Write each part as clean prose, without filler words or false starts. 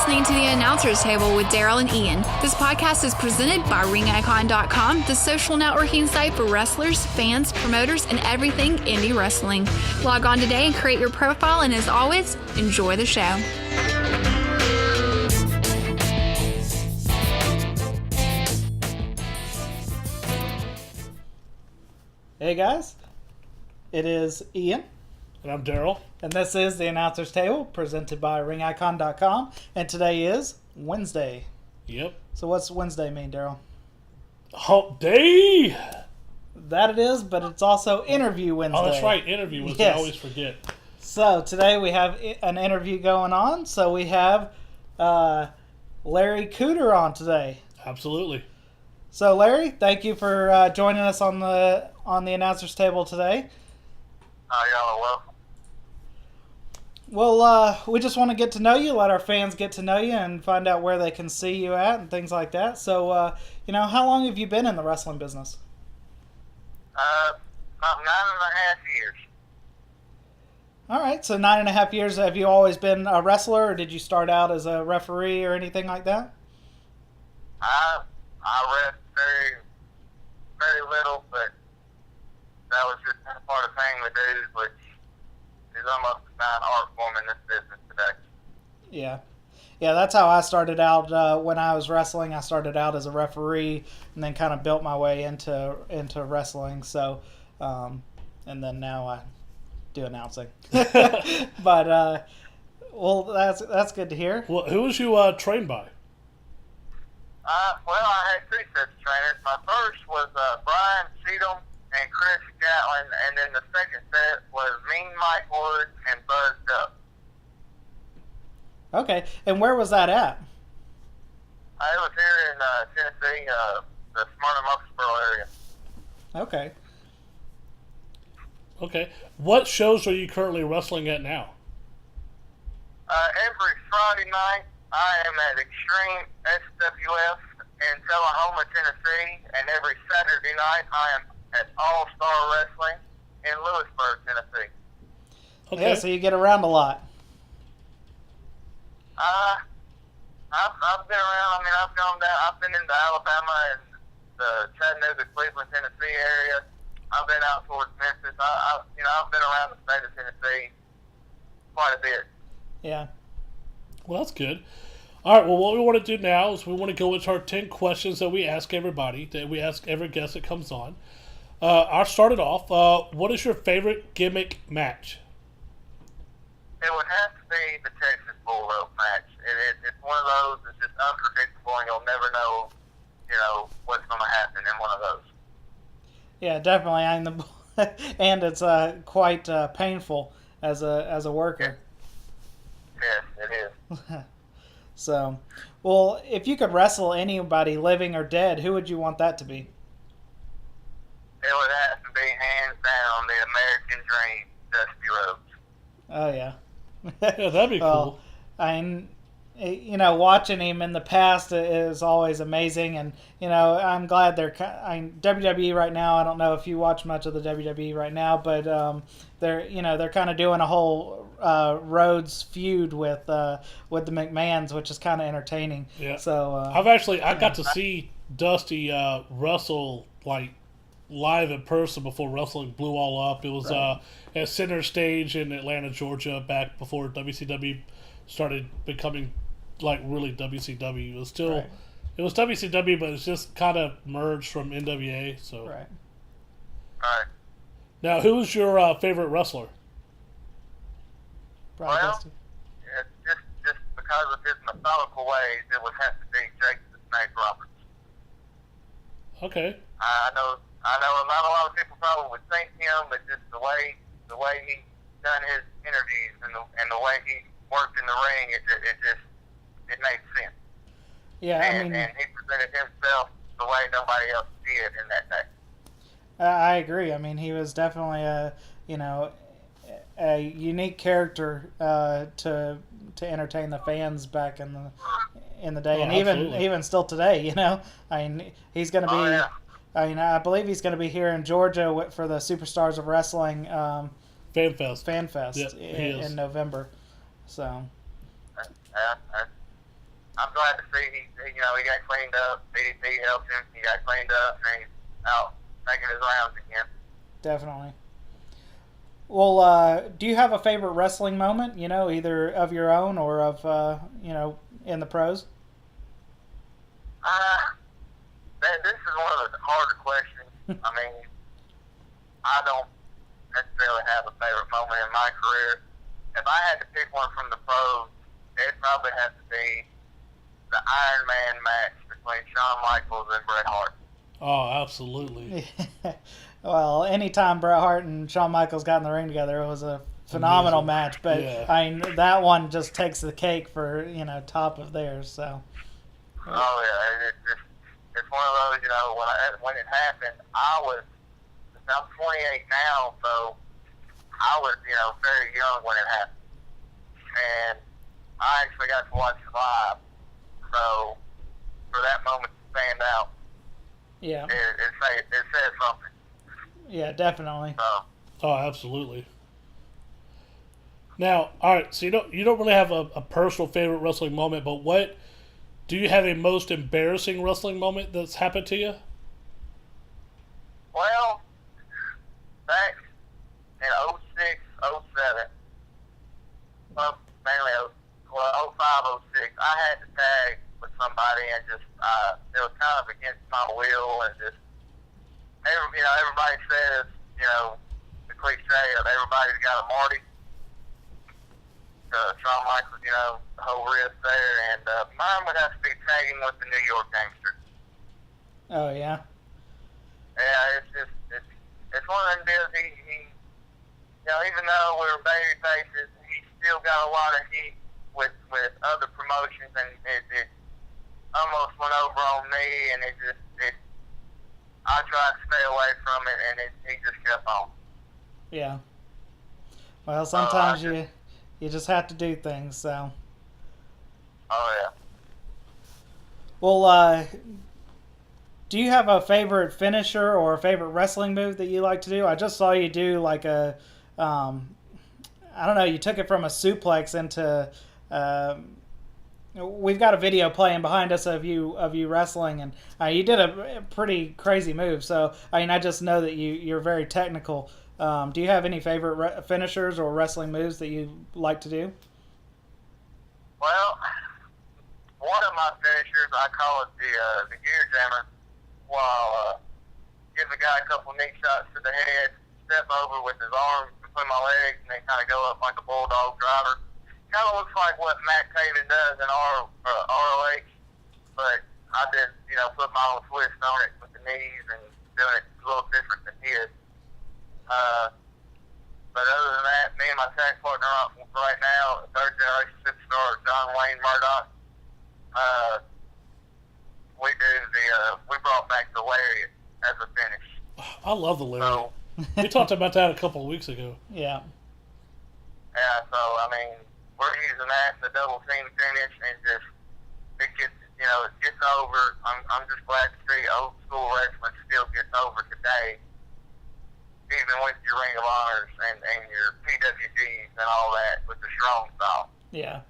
listening to The Announcer's Table with Daryl and Ian. This podcast is presented by RingIcon.com, the social networking site for wrestlers, fans, promoters, and everything indie wrestling. Log on today and create your profile, and as always, enjoy the show. Hey guys, it is Ian. And I'm Daryl. And this is The Announcer's Table, presented by RingIcon.com. And today is Wednesday. Yep. So what's Wednesday mean, Daryl? Hump day! That it is, but it's also Interview Wednesday. Oh, that's right. Interview Wednesday. Yes. I always forget. So today we have an interview going on. So we have Larry Cooter on today. Absolutely. So Larry, thank you for joining us on the Announcer's Table today. Y'all are welcome. Well, we just want to get to know you, let our fans get to know you, and find out where they can see you at and things like that. So, how long have you been in the wrestling business? About 9.5 years. All right, so 9.5 years. Have you always been a wrestler, or did you start out as a referee or anything like that? I read very little, but that was just part of paying the dues, which is almost a fine art form in this business today. Yeah, that's how I started out when I was wrestling. I started out as a referee and then kind of built my way into wrestling. So, and then now I do announcing. But well, that's good to hear. Well, who was you trained by? Well, I had two sets of trainers. My first was Brian Cheatham and Chris Gatlin, and then the second set was Mean Mike Wood and Buzz Duck. Okay, and where was that at? It was here in Tennessee, the Smyrna-Murfreesboro area. Okay. Okay. What shows are you currently wrestling at now? Every Friday night, I am at Extreme SWF in Tullahoma, Tennessee, and every Saturday night, I am at All-Star Wrestling in Lewisburg, Tennessee. Okay. Yeah, so you get around a lot. I've been around. I mean, I've gone down. I've been into Alabama and the Chattanooga, Cleveland, Tennessee area. I've been out towards Memphis. I've been around the state of Tennessee quite a bit. Yeah. Well, that's good. All right, well, what we want to do now is we want to go into our 10 questions that we ask everybody, that we ask every guest that comes on. I'll start it off. What is your favorite gimmick match? It would have to be the Texas Bull Rope match. It's one of those that's just unpredictable, and you'll never know, what's going to happen in one of those. Yeah, definitely. And it's quite painful as a worker. Yes, it is. So, well, if you could wrestle anybody, living or dead, who would you want that to be? It would have to be hands down the American Dream, Dusty Rhodes. Oh yeah. Yeah, that'd be cool. Watching him in the past is always amazing, and I'm glad WWE right now. I don't know if you watch much of the WWE right now, but they're kind of doing a whole Rhodes feud with the McMahons, which is kind of entertaining. Yeah. So I got to see Dusty wrestle live in person before wrestling blew all up. It was right. At Center Stage in Atlanta, Georgia, back before WCW started becoming really WCW. It was still right. It was WCW, but it's just kind of merged from NWA. So right. All right. Now, who was your favorite wrestler? Probably Well, Dusty. just because of his methodical ways, it would have to be Jake the Snake Roberts. Okay. I know not a lot of people probably would think him, but just the way he done his interviews and the way he worked in the ring, it made sense. Yeah, and he presented himself the way nobody else did in that day. I agree. I mean, he was definitely a unique character to entertain the fans back in the day, and even still today. I mean, he's going to be. Oh, yeah. I believe he's going to be here in Georgia for the Superstars of Wrestling Fan Fest in November. So. I'm glad to see he got cleaned up. DDP helped him. He got cleaned up, and he's out making his rounds again. Definitely. Well, do you have a favorite wrestling moment? Either of your own or of in the pros. This is one of the harder questions. I mean, I don't necessarily have a favorite moment in my career. If I had to pick one from the pros, it'd probably have to be the Iron Man match between Shawn Michaels and Bret Hart. Oh, absolutely. Well, anytime Bret Hart and Shawn Michaels got in the ring together, it was a phenomenal match. But Yeah. I mean, that one just takes the cake for top of theirs. So. Oh yeah, it's one of those. When it happened, I'm 28 now, so I was very young when it happened, and I actually got to watch it live. So for that moment to stand out, Yeah. it says something. Yeah, definitely. So. Oh, absolutely. Now, all right. So you don't really have a personal favorite wrestling moment, but what do you have a most embarrassing wrestling moment that's happened to you? Well, back in 06, 07, well, mainly 05, 06, I had to tag with somebody, and just it was kind of against my will, and just everybody says the cliche of everybody's got a Marty. Shawn Michaels, the whole wrist there, and mine would have to be tagging with the New York Gangster. Oh yeah. Yeah, it's one of them deals. He even though we were baby faces, he still got a lot of heat with other promotions, and it almost went over on me, and I tried to stay away from it, and he just kept on. Yeah. Well, sometimes you just have to do things. So. Oh yeah. Well, do you have a favorite finisher or a favorite wrestling move that you like to do? I just saw you do like a, I don't know, you took it from a suplex into. We've got a video playing behind us of you wrestling, and you did a pretty crazy move. So I mean, I just know that you're very technical. Do you have any favorite finishers or wrestling moves that you like to do? Well, one of my finishers, I call it the gear jammer, while giving the guy a couple knee shots to the head, step over with his arms between my legs, and then kind of go up like a bulldog driver. Kind of looks like what Matt Taven does in ROH, but I did, put my own twist on it with the knees and doing it a little different than his. But other than that, me and my tag partner right now, third generation superstar John Wayne Murdoch, we brought back the lariat as a finish. I love the lariat. So, We talked about that a couple of weeks ago. Yeah. yeah, so I mean, we're using that in the double team finish, and it gets over. I'm just glad to see old school wrestling still gets over today, even with your Ring of Honors and your PWGs and all that with the strong style. Yeah.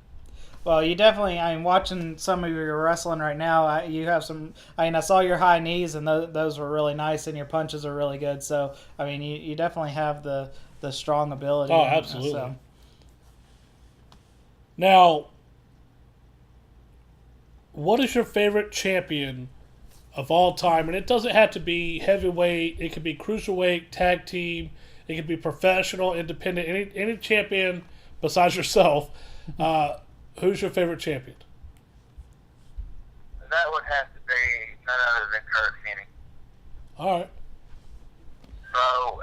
Well, you definitely, I mean, watching some of your wrestling right now, you have some, I mean, I saw your high knees, and those were really nice, and your punches are really good. So, I mean, you definitely have the strong ability. Oh, absolutely. So. Now, what is your favorite champion of all time? And it doesn't have to be heavyweight. It could be cruiserweight, tag team. It could be professional, independent. Any champion besides yourself. Who's your favorite champion? That would have to be none other than Kurt Hennig. All right. So,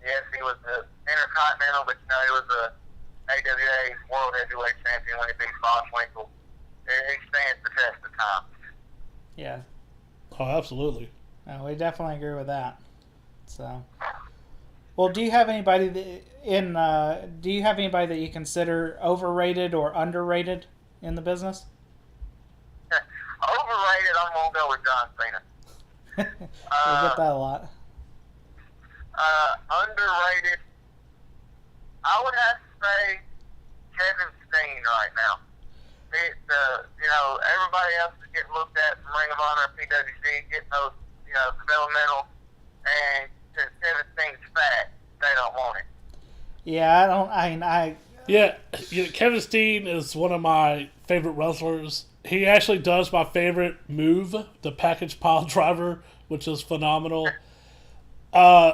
yes, he was the Intercontinental, but he was the AWA World Heavyweight Champion when he beat Boswinkle. He stands the test of time. Yeah. Oh, absolutely. We definitely agree with that. So, well, do you have anybody that you consider overrated or underrated in the business? Overrated, I'm gonna go with John Cena. We get that a lot. Underrated, I would have to say Kevin Steen right now. everybody else is getting looked at from Ring of Honor, PWC, getting those, developmental, and since Kevin Steen's fat, they don't want it. Yeah, I don't. Yeah, Kevin Steen is one of my favorite wrestlers. He actually does my favorite move, the package pile driver, which is phenomenal. I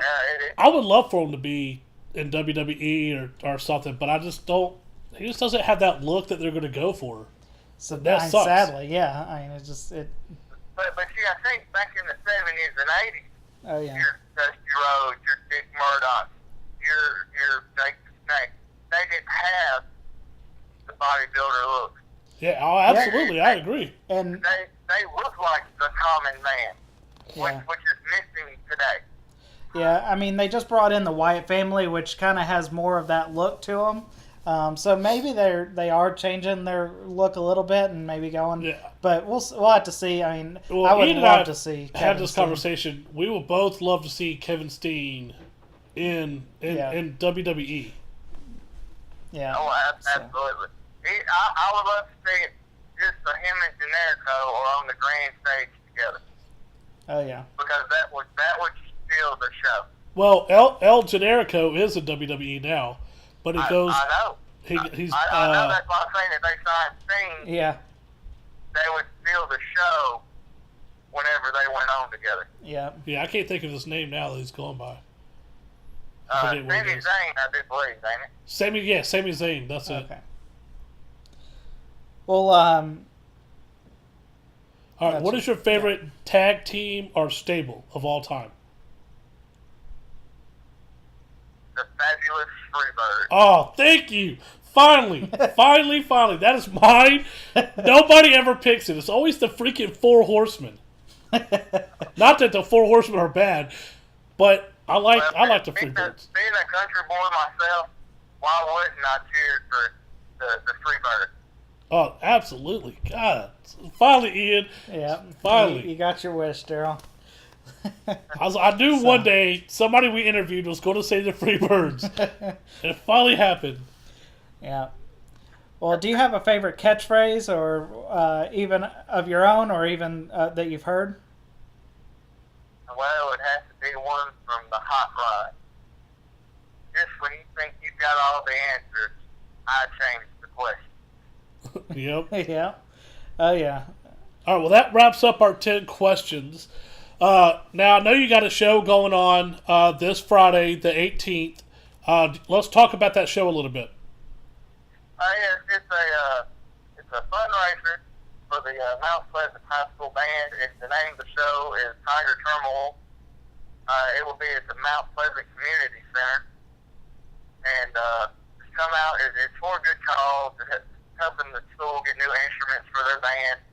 would love for him to be in WWE or something, but I just don't. He just doesn't have that look that they're going to go for. So that sucks. Sadly, yeah. It's just it. But see, I think back in the 70s and 80s, Oh yeah. your Dusty Rhodes, your Dick Murdoch, your Jake the Snake, they didn't have the bodybuilder look. Yeah, absolutely, I agree. And they look like the common man, which is missing today. Yeah, they just brought in the Wyatt family, which kind of has more of that look to them. So maybe they are changing their look a little bit and maybe going. Yeah. But we'll have to see. I would love to see. Had this conversation. We will both love to see Kevin Steen in WWE. Yeah. Oh, absolutely. I would love to see it just for him and Generico or on the grand stage together. Oh yeah. Because that would steal the show. Well, El Generico is in WWE now. But it goes. I know. He's. I know that's why I'm saying if they signed Sting, yeah, they would steal the show whenever they went on together. Yeah. Yeah, I can't think of his name now that he's going by. Sami Zayn, I do believe, ain't it? Sami Zayn. That's it. Okay. Well, all right. What is your favorite tag team or stable of all time? The Fabulous Freebirds. Oh, thank you. Finally. That is mine. Nobody ever picks it. It's always the freaking Four Horsemen. Not that the Four Horsemen are bad, but I like the Freebirds. Being a country boy myself, why wouldn't I cheer for the Freebirds? Oh, absolutely. God. Finally, Ian. Yeah. Finally. You got your wish, Daryl. I knew one day somebody we interviewed was going to say the Freebirds. And it finally happened. Yeah. Well, do you have a favorite catchphrase or even of your own or even that you've heard? Well, it has to be one from the Hot Rod. Just when you think you've got all the answers, I change the question. Yep. Yeah. Oh, yeah. All right, well, that wraps up our 10 questions. Now, I know you got a show going on this Friday, the 18th. Let's talk about that show a little bit. It's a fundraiser for the Mount Pleasant High School Band. The name of the show is Tiger Turmoil. It will be at the Mount Pleasant Community Center. And come out. It's for a good cause. It's helping the school get new instruments for their band.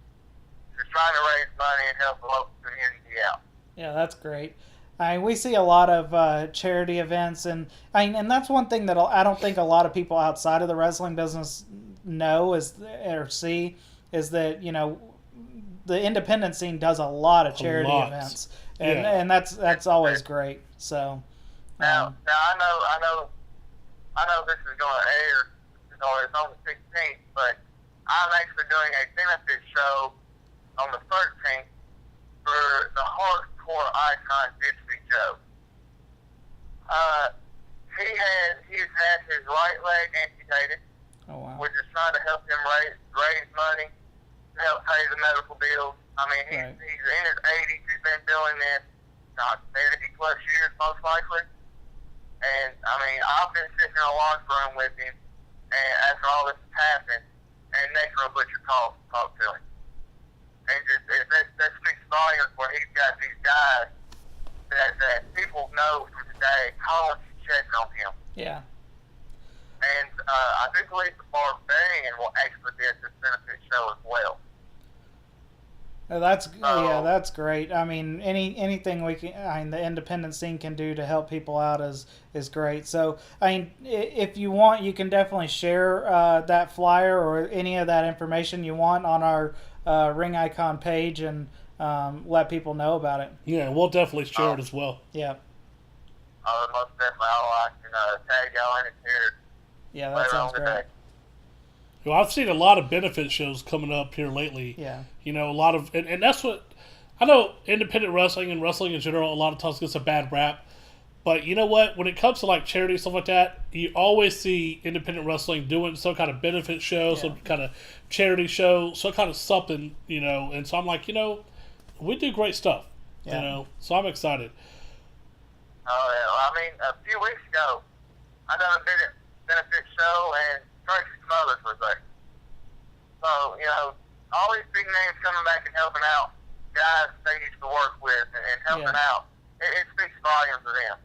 Just trying to raise money and help the local community out. Yeah, that's great. We see a lot of charity events, and that's one thing that I don't think a lot of people outside of the wrestling business know or see is that the independent scene does a lot of charity events, and that's always great. So now I know this is going to air. It's on the 16th, but I'm actually doing a benefit show on the 13th for the hardcore icon Dipsy Joe. He's had his right leg amputated. Oh, wow. We're just trying to help him raise money to help pay the medical bills. He's in his 80s. He's been doing this 30 plus years most likely. And I've been sitting in a locker room with him, and after all this has happened, and Necro Butcher calls to talk to him. And that speaks volumes where he's got these guys that people know from today calling to check on him. Yeah. And I do believe the Barbarian will actually be at this benefit show as well. That's great. Anything we can, the independent scene can do to help people out is great. So, if you want, you can definitely share that flyer or any of that information you want on our Ring Icon page and let people know about it. Yeah, we'll definitely share it as well. Yeah. Most definitely. I can tag y'all in it here. Yeah, that sounds great. Well, I've seen a lot of benefit shows coming up here lately. Yeah. You know, a lot of, and that's what, I know independent wrestling and wrestling in general, a lot of times gets a bad rap. But you know what? When it comes to like charity stuff like that, you always see independent wrestling doing some kind of benefit show, some kind of charity show, some kind of something, you know. And so I'm like, you know, we do great stuff, you know. So I'm excited. Oh yeah, well, I mean, a few weeks ago, I done a big benefit show and Tracy Smothers was there. So you know, all these big names coming back and helping out guys they used to work with and helping out. It speaks volumes of them.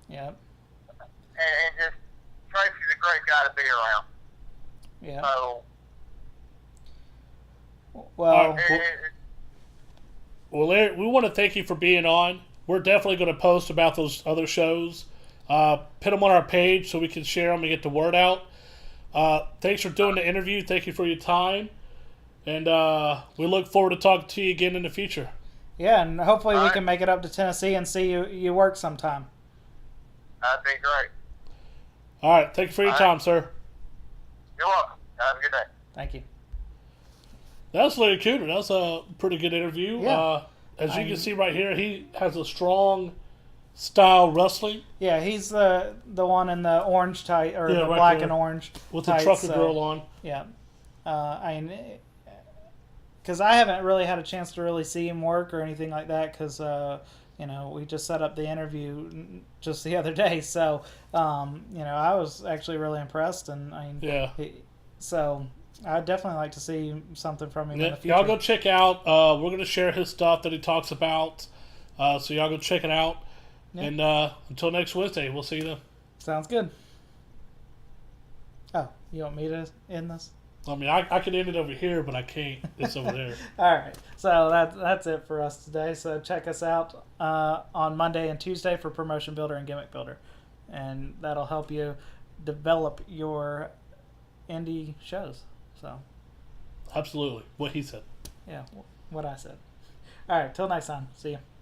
Yeah. And just Tracy's a great guy to be around. Yeah. So, well, Larry, we want to thank you for being on. We're definitely going to post about those other shows. Put them on our page so we can share them and get the word out. Thanks for doing the interview. Thank you for your time. And we look forward to talking to you again in the future. yeah, and hopefully we can make it up to Tennessee and see you work sometime. that'd be great. All right. Thank you for your time, sir. You're welcome. Have a good day. Thank you. That was Larry Cooter. That was a pretty good interview. Yeah. As you can see right here, he has a strong style wrestling. Yeah, he's the one in the orange tight or the right black there. and orange With tights, the trucker girl on. Yeah, I mean, because I haven't really had a chance to really see him work or anything like that because you know, we just set up the interview just the other day, so you know, I was actually really impressed, and I mean, so I'd definitely like to see something from him in the future. Y'all go check out. We're going to share his stuff that he talks about, so y'all go check it out. Yeah. And until next Wednesday, we'll see you then. Sounds good. Oh, you want me to end this? I mean, I could end it over here, but I can't. It's over there. All right. So that's it for us today. So check us out on Monday and Tuesday for Promotion Builder and Gimmick Builder. And that'll help you develop your indie shows. So, absolutely. What he said. Yeah, what I said. All right. Till next time. See you.